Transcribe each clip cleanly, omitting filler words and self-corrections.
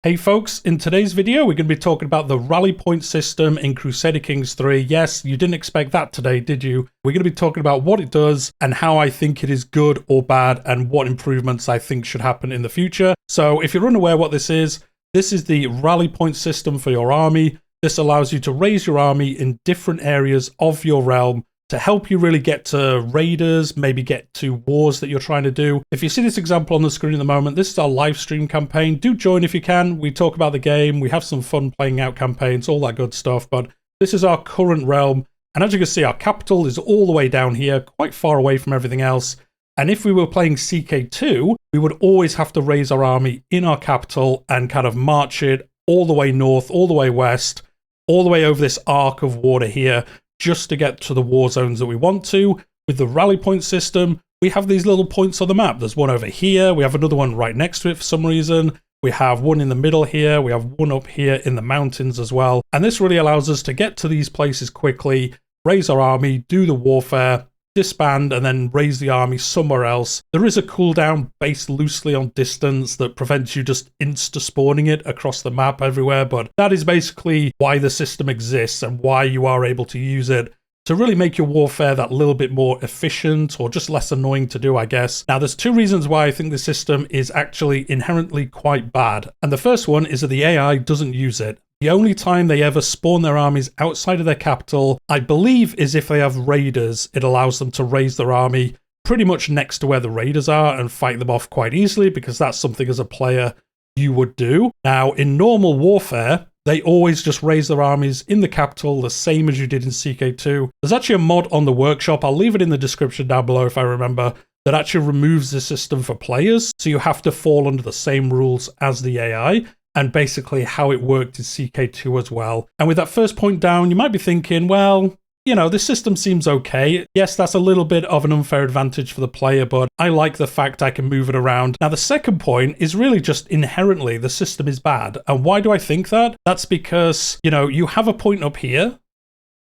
Hey folks, in today's video we're going to be talking about the rally point system in Crusader Kings 3. Yes, you didn't expect that today, did you? We're going to be talking about what it does and how I think it is good or bad and what improvements I think should happen in the future. So if you're unaware what this is the rally point system for your army. This allows you to raise your army in different areas of your realm to help you really get to raiders, maybe get to wars that you're trying to do. If you see this example on the screen at the moment, this is our live stream campaign. Do join if you can. We talk about the game. We have some fun playing out campaigns, all that good stuff. But this is our current realm. And as you can see, our capital is all the way down here, quite far away from everything else. And if we were playing CK2, we would always have to raise our army in our capital and kind of march it all the way north, all the way west, all the way over this arc of water here, just to get to the war zones that we want to. With the rally point system, we have these little points on the map. There's one over here. We have another one right next to it for some reason. We have one in the middle here. We have one up here in the mountains as well. And this really allows us to get to these places quickly, raise our army, do the warfare, disband, and then raise the army somewhere else. There is a cooldown based loosely on distance that prevents you just insta-spawning it across the map everywhere, but that is basically why the system exists and why you are able to use it to really make your warfare that little bit more efficient or just less annoying to do, I guess. Now, there's two reasons why I think the system is actually inherently quite bad. And the first one is that the AI doesn't use it. The only time they ever spawn their armies outside of their capital, I believe, is if they have raiders. It allows them to raise their army pretty much next to where the raiders are and fight them off quite easily, because that's something as a player you would do. Now, in normal warfare, they always just raise their armies in the capital, the same as you did in CK2. There's actually a mod on the workshop, I'll leave it in the description down below if I remember, that actually removes the system for players, so you have to fall under the same rules as the AI, and basically how it worked in CK2 as well. And with that first point down, you might be thinking, well, you know, this system seems okay. Yes, that's a little bit of an unfair advantage for the player, but I like the fact I can move it around. Now, the second point is really just inherently the system is bad. And why do I think that? That's because, you know, you have a point up here,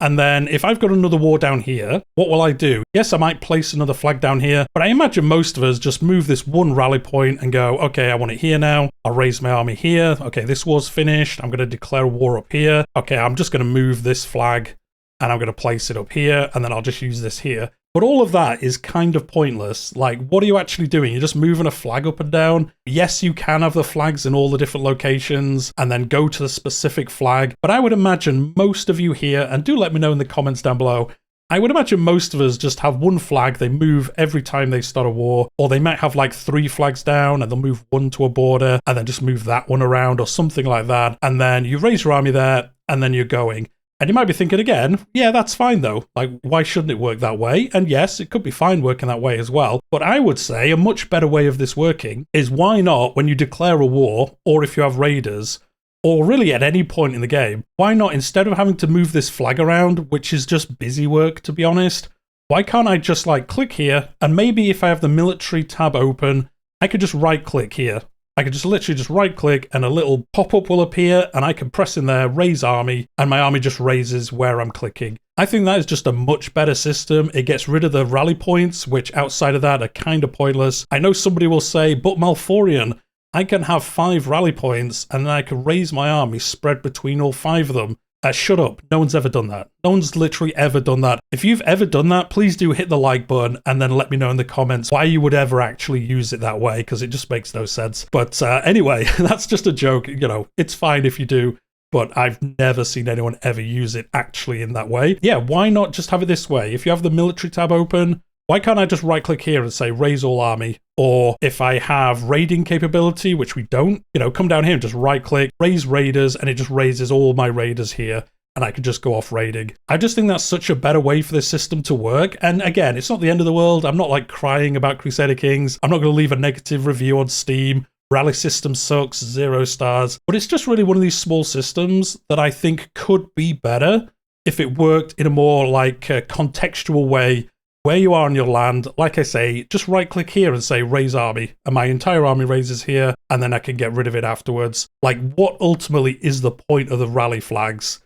and then if I've got another war down here, what will I do? Yes, I might place another flag down here, but I imagine most of us just move this one rally point and go, okay, I want it here now. I'll raise my army here. Okay, this war's finished. I'm going to declare a war up here. Okay, I'm just going to move this flag and I'm going to place it up here, and then I'll just use this here. But all of that is kind of pointless. Like, what are you actually doing? You're just moving a flag up and down. Yes, you can have the flags in all the different locations and then go to the specific flag. But I would imagine most of you here, and do let me know in the comments down below, I would imagine most of us just have one flag they move every time they start a war, or they might have like 3 flags down and they'll move one to a border and then just move that one around or something like that. And then you raise your army there and then you're going. And you might be thinking again, yeah, that's fine though. Like, why shouldn't it work that way? And yes, it could be fine working that way as well. But I would say a much better way of this working is, why not, when you declare a war, or if you have raiders, or really at any point in the game, why not, instead of having to move this flag around, which is just busy work, to be honest, why can't I just like click here, and maybe if I have the military tab open, I could just right click here. I could just literally just right click and a little pop-up will appear and I can press in there, raise army, and my army just raises where I'm clicking. I think that is just a much better system. It gets rid of the rally points, which outside of that are kind of pointless. I know somebody will say, but Malforian, I can have 5 rally points and then I can raise my army spread between all 5 of them. Shut up. No one's ever done that. No one's literally ever done that. If you've ever done that, please do hit the like button and then let me know in the comments why you would ever actually use it that way, because it just makes no sense. But anyway, that's just a joke. You know, it's fine if you do, but I've never seen anyone ever use it actually in that way. Yeah, why not just have it this way? If you have the military tab open, why can't I just right click here and say raise all army? Or if I have raiding capability, which we don't, you know, come down here and just right click, raise raiders, and it just raises all my raiders here, and I can just go off raiding. I just think that's such a better way for this system to work. And again, it's not the end of the world. I'm not like crying about Crusader Kings. I'm not going to leave a negative review on Steam. Rally system sucks, 0 stars. But it's just really one of these small systems that I think could be better if it worked in a more like contextual way. Where you are on your land, like I say, just right click here and say raise army, and my entire army raises here, and then I can get rid of it afterwards. Like, what ultimately is the point of the rally flags?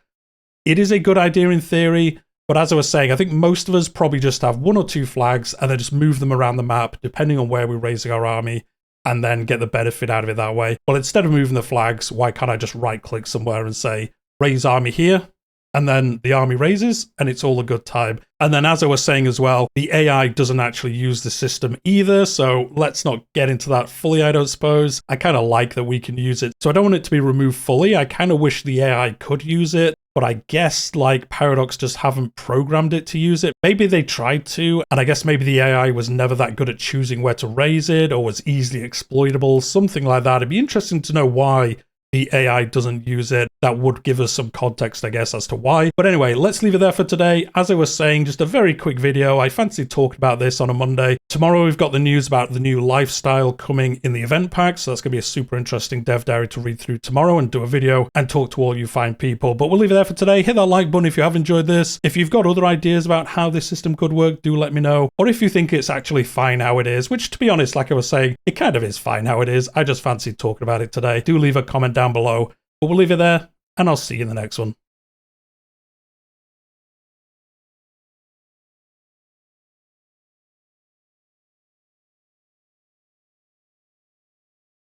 It is a good idea in theory, but as I was saying, I think most of us probably just have 1 or 2 flags and then just move them around the map depending on where we're raising our army. and then get the benefit out of it that way. Well, instead of moving the flags, why can't I just right click somewhere and say, raise army here? And then the army raises, and it's all a good time. And then, as I was saying as well, the AI doesn't actually use the system either, so let's not get into that fully, I don't suppose. I kind of like that we can use it, so I don't want it to be removed fully. I kind of wish the AI could use it, but I guess, like, Paradox just haven't programmed it to use it. Maybe they tried to, and I guess maybe the AI was never that good at choosing where to raise it, or was easily exploitable, something like that. It'd be interesting to know why the AI doesn't use it. That would give us some context, I guess, as to why. But anyway, let's leave it there for today. As I was saying, just a very quick video. I fancy talking about this on a Monday. Tomorrow we've got the news about the new lifestyle coming in the event pack, so that's going to be a super interesting dev diary to read through tomorrow and do a video and talk to all you fine people. But we'll leave it there for today. Hit that like button if you have enjoyed this. If you've got other ideas about how this system could work, do let me know. Or if you think it's actually fine how it is, which, to be honest, like I was saying, it kind of is fine how it is. I just fancy talking about it today. Do leave a comment down below. But we'll leave it there, and I'll see you in the next one.